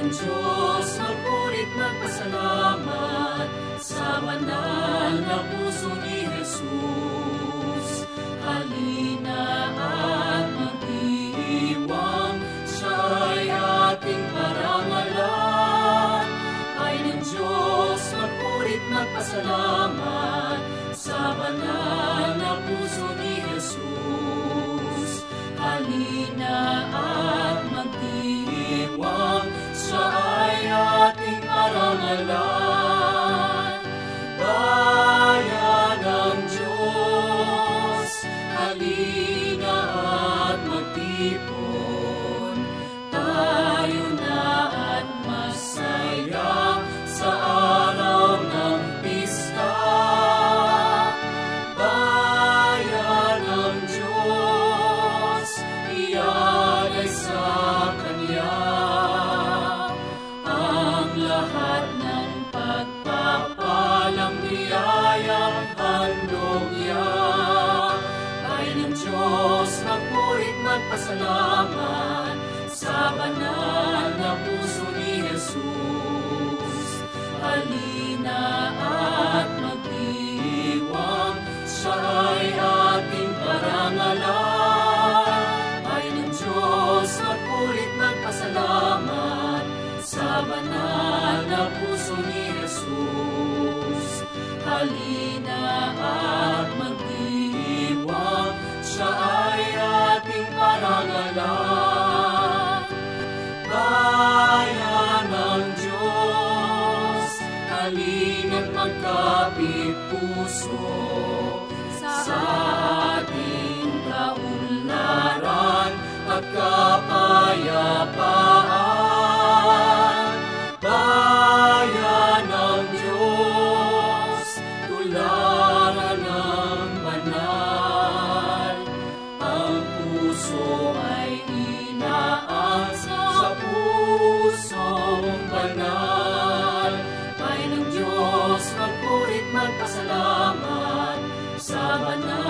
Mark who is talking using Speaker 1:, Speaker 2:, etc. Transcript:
Speaker 1: ng Diyos, magpurit magpasalamat sa banal na puso ni Jesus. Halina at magdiwang, siya'y ating parangalan. Ay ng Diyos, magpurit magpasalamat sa banal na puso ni Jesus. Halina at magdiwang, siya'y ating parangalan. Bayan ng Diyos, halina at magtipon, tayo na at masaya sa araw ng pista. Bayan ng Diyos, iyan ay sa Kanya ang lahat ng pagpapalang biyayang handog niya. Ay ng Diyos, magpurit magpasalamat sa banal na puso ni Jesus. Halina at magdiwang, siya'y ating parangalan. Ay ng Diyos, magpurit magpasalamat sa banal na puso ni Jesus. Halina at magdiwang, siya'y ating parangalan. Bayan ng Diyos, halina't magkapit puso sa ating kaunlaran at kapayapaan. Bayan ng Diyos, tularan ng banal. Ang puso ay inaan sa pusong banal. Ay ng Diyos, magpurit magpasalamat sa banal